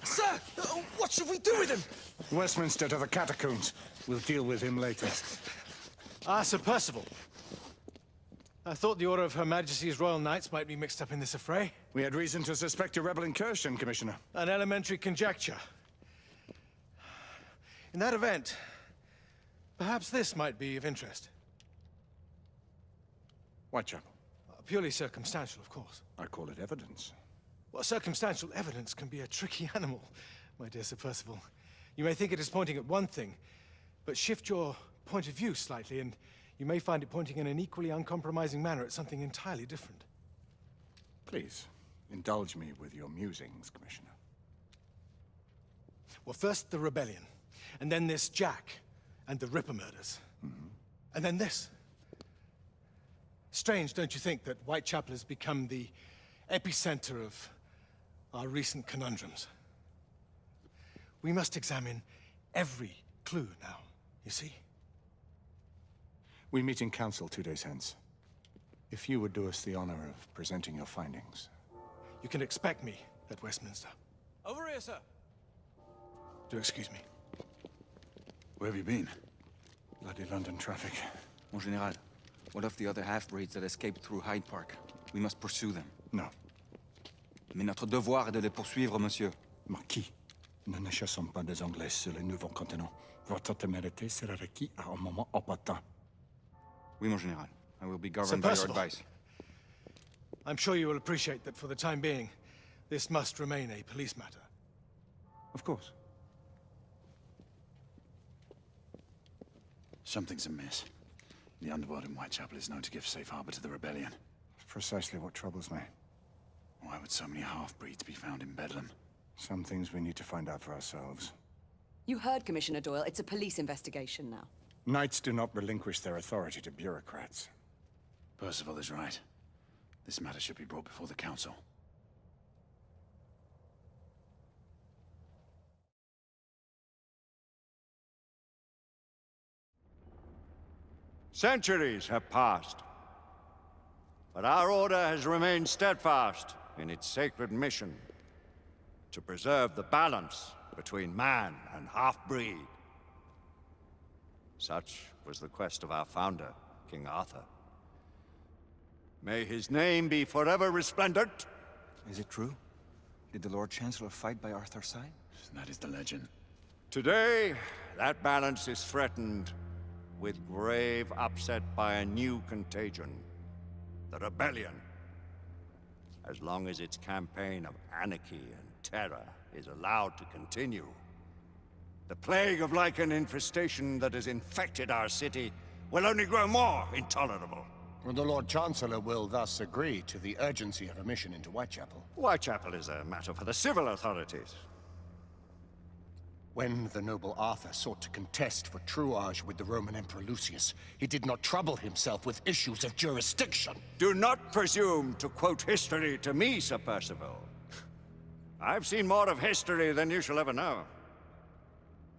Sir! What should we do with him? Westminster to the catacombs. We'll deal with him later. Ah, Sir Percival. I thought the Order of Her Majesty's Royal Knights might be mixed up in this affray. We had reason to suspect a rebel incursion, Commissioner. An elementary conjecture. In that event, perhaps this might be of interest. Whitechapel. Purely circumstantial, of course. I call it evidence. Well, circumstantial evidence can be a tricky animal, my dear Sir Percival. You may think it is pointing at one thing, but shift your point of view slightly, and you may find it pointing in an equally uncompromising manner at something entirely different. Please, indulge me with your musings, Commissioner. Well, first the rebellion, and then this Jack, and the Ripper murders. And then this. Strange, don't you think, that Whitechapel has become the epicenter of our recent conundrums? We must examine every clue now, you see? We meet in council 2 days hence. If you would do us the honor of presenting your findings. You can expect me at Westminster. Over here, sir. Do excuse me. Where have you been? Bloody London traffic. Mon Général, what of the other half-breeds that escaped through Hyde Park? We must pursue them. No. Mais notre devoir est de les poursuivre, monsieur. Marquis, nous ne chassons pas des Anglais sur le nouveau continent. Votre témérité sera requis à un moment opportun. Oui, mon Général. I will be governed by your Percival. advice. I'm sure you will appreciate that for the time being, this must remain a police matter. Of course. Something's amiss. The underworld in Whitechapel is known to give safe harbor to the rebellion. Precisely what troubles me. Why would so many half-breeds be found in Bedlam? Some things we need to find out for ourselves. You heard, Commissioner Doyle. It's a police investigation now. Knights do not relinquish their authority to bureaucrats. Percival is right. This matter should be brought before the council. Centuries have passed, but our order has remained steadfast in its sacred mission to preserve the balance between man and half-breed. Such was the quest of our founder, King Arthur. May his name be forever resplendent. Is it true? Did the Lord Chancellor fight by Arthur's side? That is the legend. Today, that balance is threatened with grave upset by a new contagion, the rebellion. As long as its campaign of anarchy and terror is allowed to continue, the plague of lichen infestation that has infected our city will only grow more intolerable. The Lord Chancellor will thus agree to the urgency of a mission into Whitechapel. Whitechapel is a matter for the civil authorities. When the noble Arthur sought to contest for truage with the Roman Emperor Lucius, he did not trouble himself with issues of jurisdiction. Do not presume to quote history to me, Sir Percival. I've seen more of history than you shall ever know.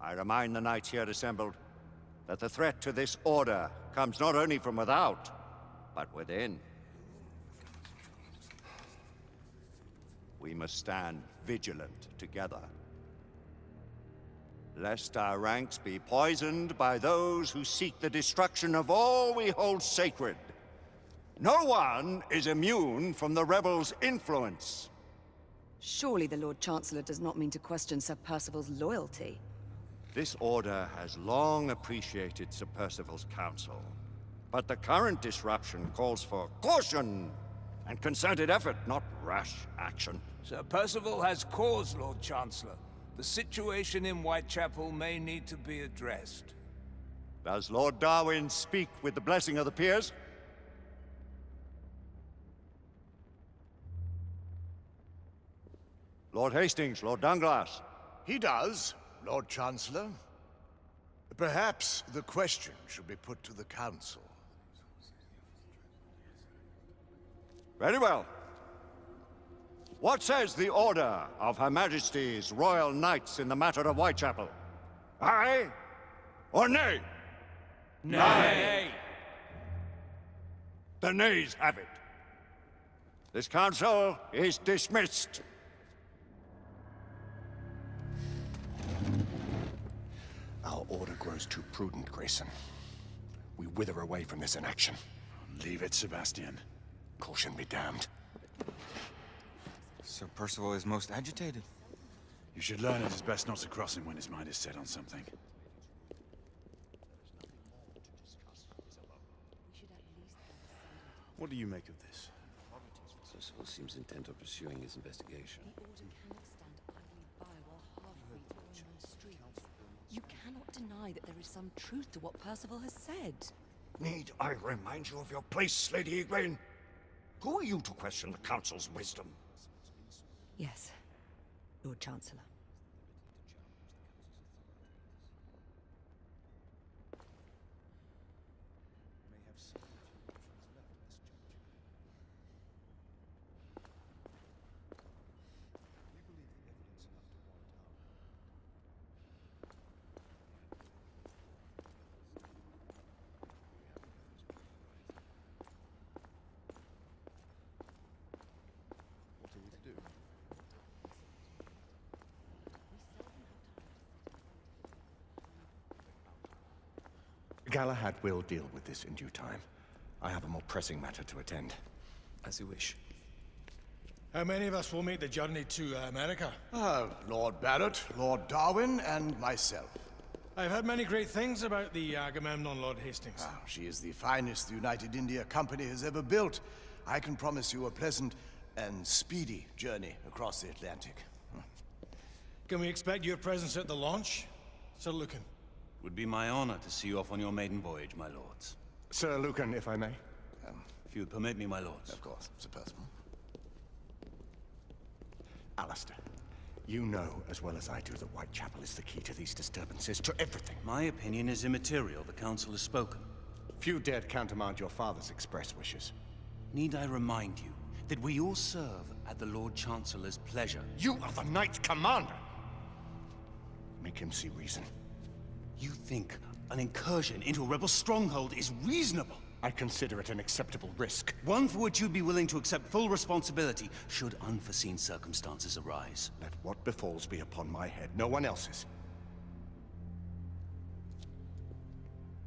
I remind the knights here assembled that the threat to this order comes not only from without, but within. We must stand vigilant together, lest our ranks be poisoned by those who seek the destruction of all we hold sacred. No one is immune from the rebels' influence. Surely the Lord Chancellor does not mean to question Sir Percival's loyalty. This order has long appreciated Sir Percival's counsel, but the current disruption calls for caution and concerted effort, not rash action. Sir Percival has cause, Lord Chancellor. The situation in Whitechapel may need to be addressed. Does Lord Darwin speak with the blessing of the peers? Lord Hastings, Lord Dunglass. He does, Lord Chancellor. Perhaps the question should be put to the Council. Very well. What says the Order of Her Majesty's Royal Knights in the matter of Whitechapel? Aye or nay? Nay! The nays have it. This council is dismissed. Our order grows too prudent, Grayson. We wither away from this inaction. Leave it, Sebastian. Caution be damned. Sir Percival is most agitated. You should learn it is best not to cross him when his mind is set on something. What do you make of this? Percival seems intent on pursuing his investigation. The Order cannot stand idly by while half-breeds roam the streets. You cannot deny that there is some truth to what Percival has said. Need I remind you of your place, Lady Igraine? Who are you to question the Council's wisdom? Yes, Lord Chancellor. Galahad will deal with this in due time. I have a more pressing matter to attend. As you wish. How many of us will make the journey to America? Lord Barrett, Lord Darwin, and myself. I've heard many great things about the Agamemnon, Lord Hastings. She is the finest the United India Company has ever built. I can promise you a pleasant and speedy journey across the Atlantic. Can we expect your presence at the launch, Sir Lucan? Would be my honor to see you off on your maiden voyage, my lords. Sir Lucan, if I may. If you would permit me, my lords. Of course, Sir Percival. Alistair, you know as well as I do that Whitechapel is the key to these disturbances, to everything. My opinion is immaterial. The council has spoken. Few dared countermand your father's express wishes. Need I remind you that we all serve at the Lord Chancellor's pleasure? You are the Knight Commander! Make him see reason. You think an incursion into a rebel stronghold is reasonable? I consider it an acceptable risk. One for which you'd be willing to accept full responsibility should unforeseen circumstances arise. Let what befalls be upon my head, no one else's.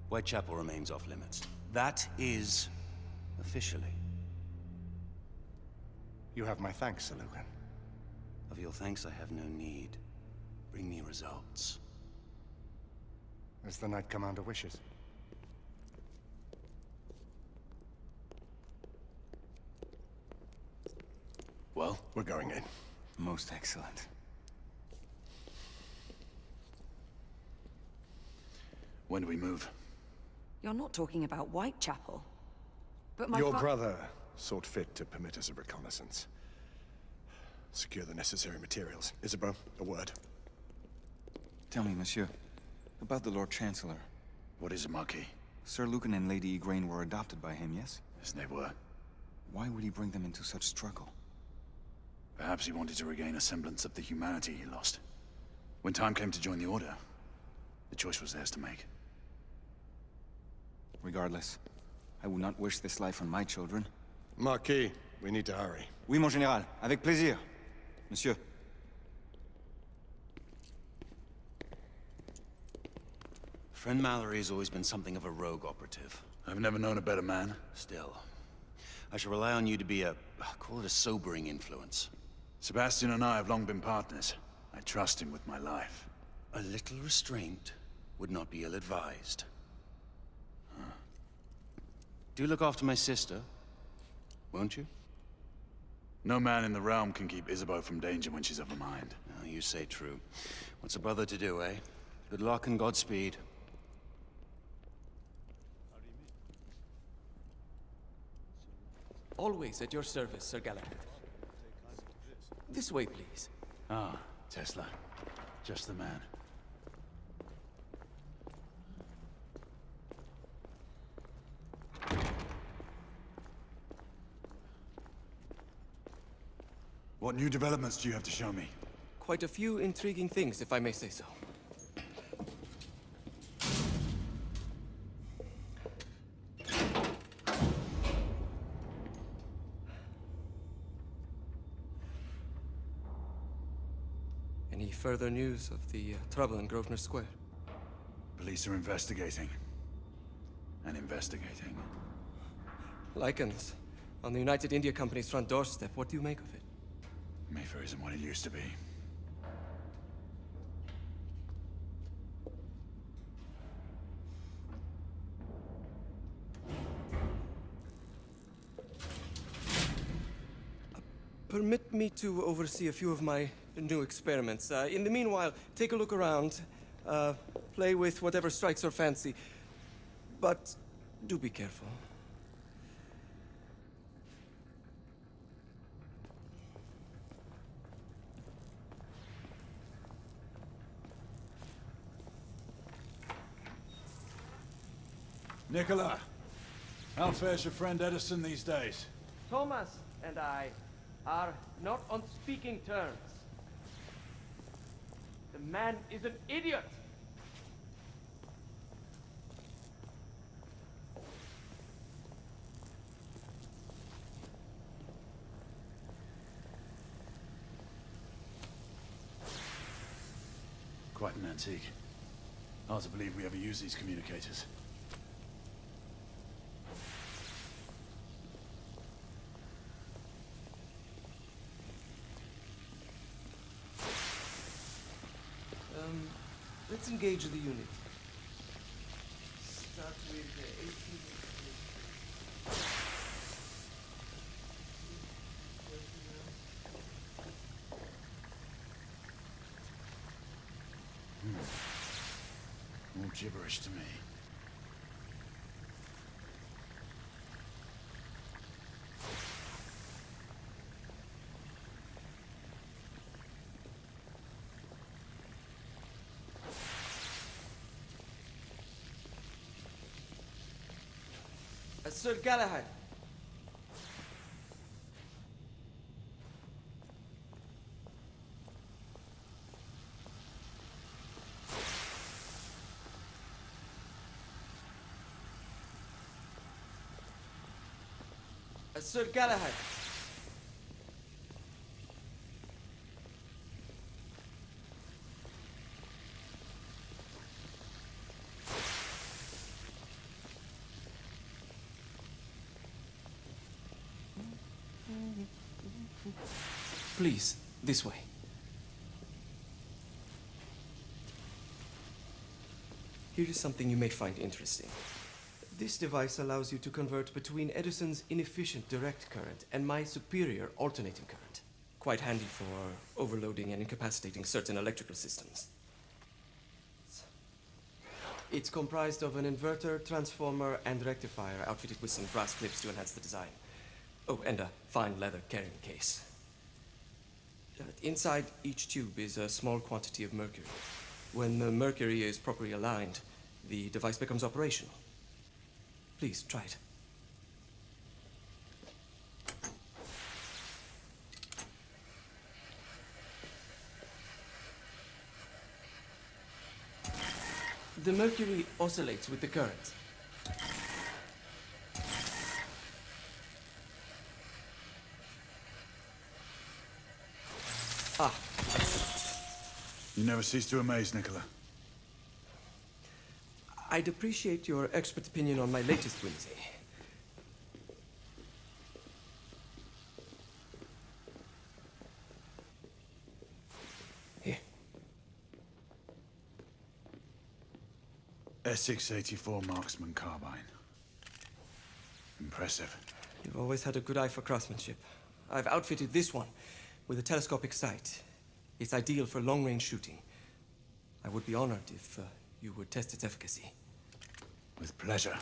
Whitechapel remains off limits. That is officially. You have my thanks, Sir Lucan. Of your thanks I have no need. Bring me results. As the Knight Commander wishes. Well, we're going in. Most excellent. When do we move? You're not talking about Whitechapel. But my Your brother sought fit to permit us a reconnaissance. Secure the necessary materials. Isabeau, a word. Tell me, monsieur, about the Lord Chancellor. What is a Marquis? Sir Lucan and Lady Igraine were adopted by him, yes? Yes, they were. Why would he bring them into such struggle? Perhaps he wanted to regain a semblance of the humanity he lost. When time came to join the Order, the choice was theirs to make. Regardless, I would not wish this life on my children. Marquis, we need to hurry. Oui, mon général. Avec plaisir. Monsieur. Friend Mallory has always been something of a rogue operative. I've never known a better man. Still, I shall rely on you to be call it a sobering influence. Sebastian and I have long been partners. I trust him with my life. A little restraint would not be ill-advised. Do look after my sister, won't you? No man in the realm can keep Isabeau from danger when she's of a mind. Oh, you say true. What's a brother to do, eh? Good luck and Godspeed. Always at your service, Sir Galahad. This way, please. Ah, Tesla. Just the man. What new developments do you have to show me? Quite a few intriguing things, if I may say so. Any further news of the trouble in Grosvenor Square? Police are investigating. And investigating. Lycans, on the United India Company's front doorstep. What do you make of it? Mayfair isn't what it used to be. Permit me to oversee a few of my new experiments. In the meanwhile, take a look around. Play with whatever strikes your fancy. But do be careful. Nicola, how fares your friend Edison these days? Thomas and I are not on speaking terms. The man is an idiot! Quite an antique. Hard to believe we ever use these communicators. Let's engage the unit. Start with the 18. All gibberish to me. Sir Galahad. Sir Galahad. Please, this way. Here is something you may find interesting. This device allows you to convert between Edison's inefficient direct current and my superior alternating current. Quite handy for overloading and incapacitating certain electrical systems. It's comprised of an inverter, transformer, and rectifier outfitted with some brass clips to enhance the design. Oh, and a fine leather carrying case. Inside each tube is a small quantity of mercury. When the mercury is properly aligned, the device becomes operational. Please, try it. The mercury oscillates with the current. Ah. You never cease to amaze, Nicola. I'd appreciate your expert opinion on my latest whimsy. Here. Essex 84 Marksman Carbine. Impressive. You've always had a good eye for craftsmanship. I've outfitted this one with a telescopic sight. It's ideal for long-range shooting. I would be honored if you would test its efficacy. With pleasure.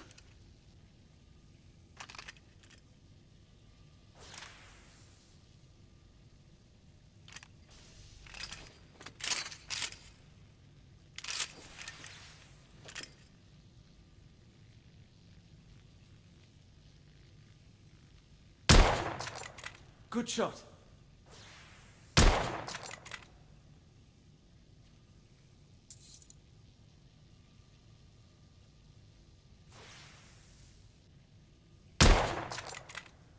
Good shot.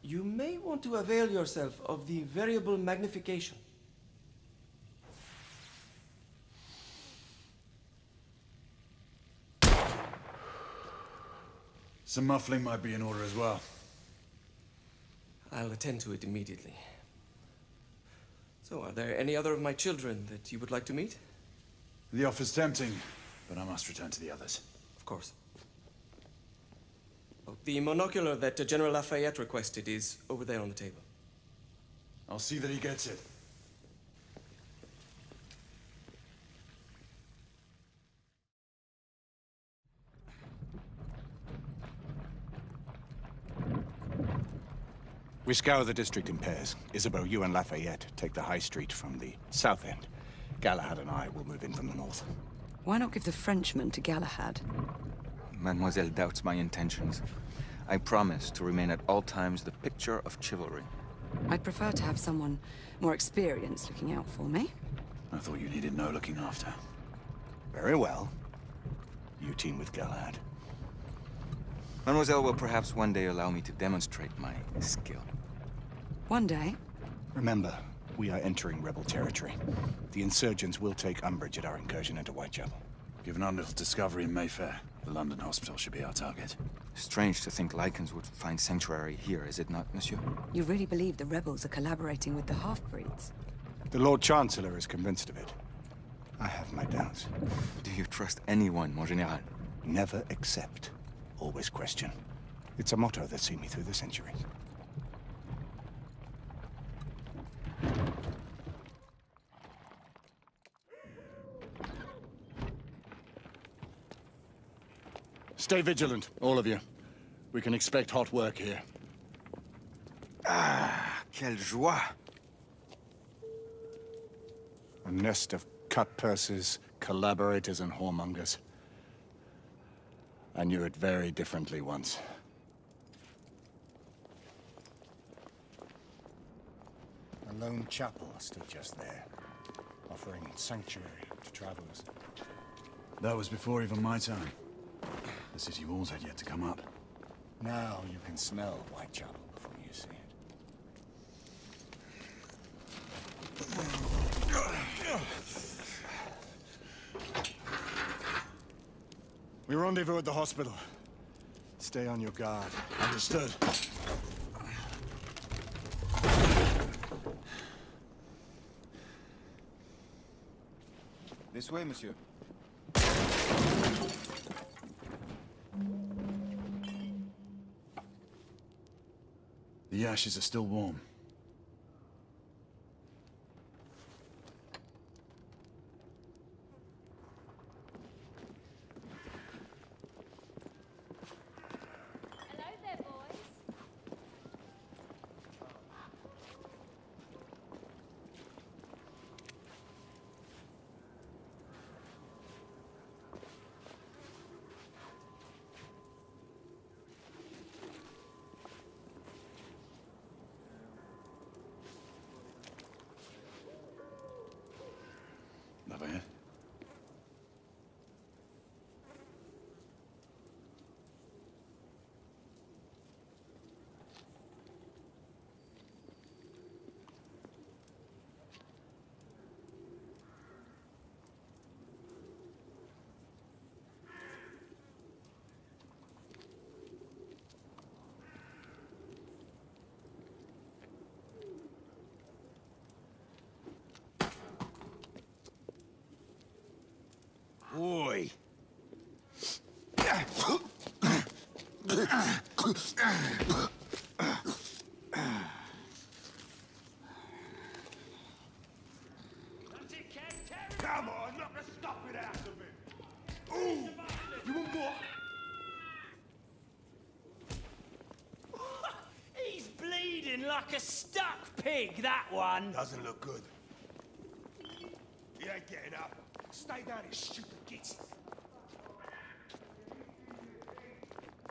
You may want to avail yourself of the variable magnification. Some muffling might be in order as well. I'll attend to it immediately. So, are there any other of my children that you would like to meet? The offer's tempting, but I must return to the others. Of course. Oh, the monocular that General Lafayette requested is over there on the table. I'll see that he gets it. We scour the district in pairs. Isabeau, you and Lafayette take the high street from the south end. Galahad and I will move in from the north. Why not give the Frenchman to Galahad? Mademoiselle doubts my intentions. I promise to remain at all times the picture of chivalry. I'd prefer to have someone more experienced looking out for me. I thought you needed no looking after. Very well. You team with Galahad. Mademoiselle will perhaps one day allow me to demonstrate my skill. One day? Remember, we are entering rebel territory. The insurgents will take umbrage at our incursion into Whitechapel. Given our little discovery in Mayfair, the London hospital should be our target. Strange to think Lycans would find sanctuary here, is it not, monsieur? You really believe the rebels are collaborating with the half-breeds? The Lord Chancellor is convinced of it. I have my doubts. Do you trust anyone, mon général? Never accept. Always question. It's a motto that's seen me through the centuries. Stay vigilant, all of you. We can expect hot work here. Ah, quelle joie! A nest of cut-pursers, collaborators, and whoremongers. I knew it very differently once. A lone chapel stood just there, offering sanctuary to travelers. That was before even my time. The city walls had yet to come up. Now you can smell Whitechapel before you see it. We rendezvous at the hospital. Stay on your guard. Understood. This way, monsieur. The ashes are still warm. Hello there, boys. Lafayette? Oi! Come on, knock the stuffing out of him! Ooh! You want more? He's bleeding like a stuck pig, that one. Doesn't look good. He ain't getting up. Stay down, you stupid git.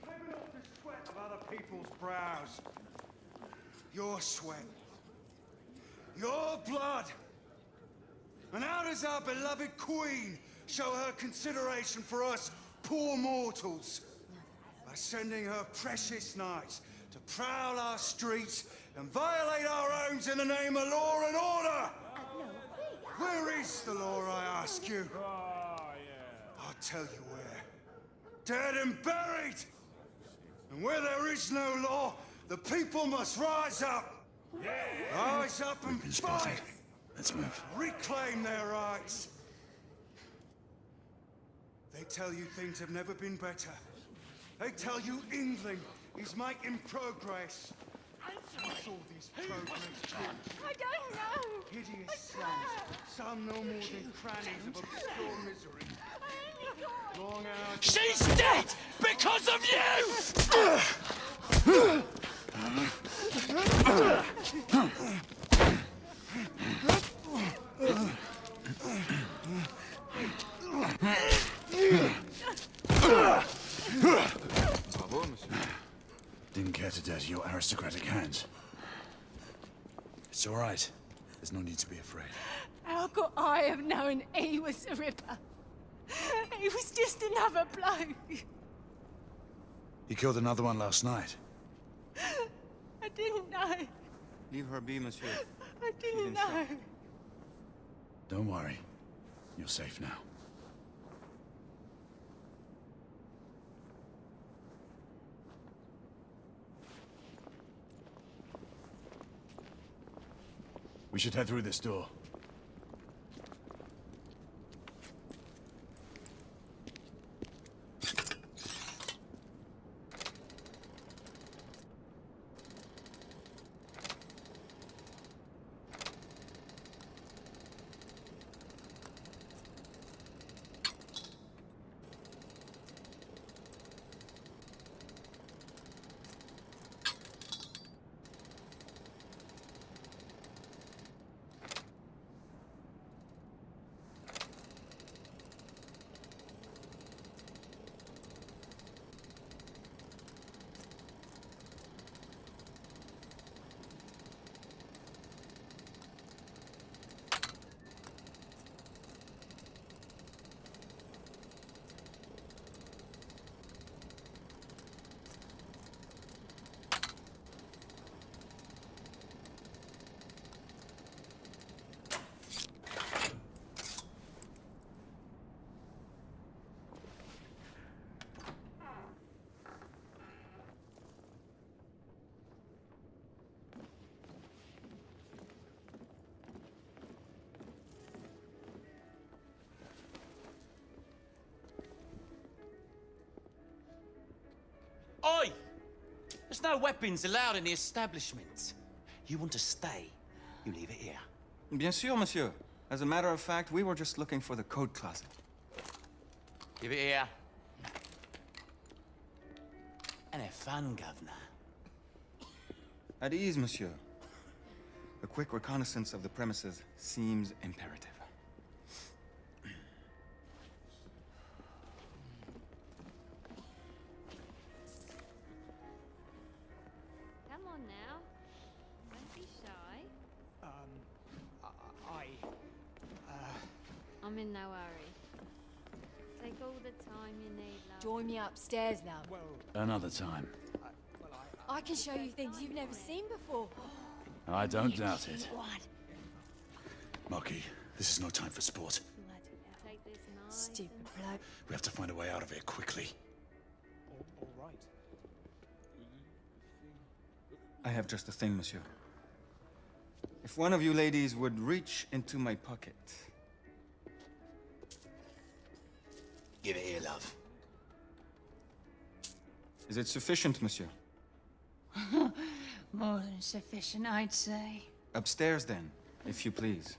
Living off the sweat of other people's brows. Your sweat. Your blood. And how does our beloved queen show her consideration for us poor mortals? By sending her precious knights to prowl our streets and violate our homes in the name of law and order! Where is the law, I ask you? I'll tell you where. Dead and buried! And where there is no law, the people must rise up. Rise up and fight. Let's move. Reclaim their rights. They tell you things have never been better. They tell you England is making progress. What's all this progress to? I don't know. Hideous slums, some no more than crannies of obscure misery. Long hours. She's dead because of you! Bravo, monsieur. Didn't care to dirty your aristocratic hands. It's all right. There's no need to be afraid. How could I have known he was a ripper? He was just another bloke. He killed another one last night. I didn't know. Leave her be, monsieur. I didn't know. Don't worry. You're safe now. We should head through this door. Oi! There's no weapons allowed in the establishment. You want to stay, you leave it here. Bien sûr, monsieur. As a matter of fact, we were just looking for the coat closet. Give it here. And have fun, governor. At ease, monsieur. A quick reconnaissance of the premises seems imperative. Come on now. Don't be shy. I'm in no hurry. Take all the time you need, love. Join me upstairs, love. Another time. I can show you things you've never seen before. I don't doubt it. What? Marky, this is no time for sport. Take this nice Stupid and bloke. We have to find a way out of here quickly. All right. I have just the thing, monsieur. If one of you ladies would reach into my pocket. Give it here, love. Is it sufficient, monsieur? more than sufficient, I'd say. Upstairs, then, if you please.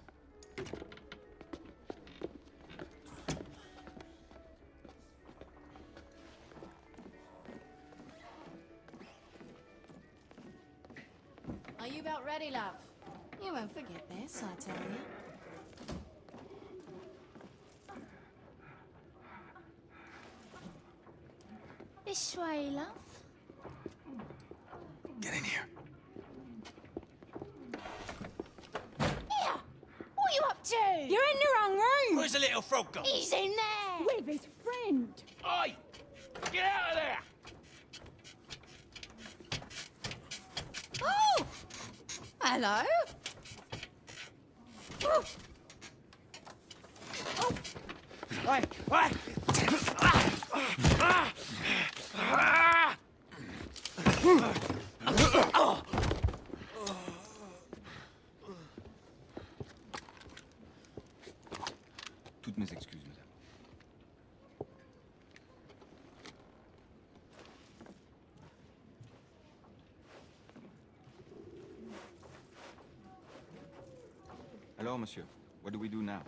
Are you about ready, love? You won't forget this, I tell you. This way, love. Get in here. Here! What are you up to? You're in the wrong room! Where's the little frog gone? He's in there! With his friend! Oi! Get out of there! Oh! Hello? Oh! Toutes mes excuses, madame. Alors, monsieur, what do we do now?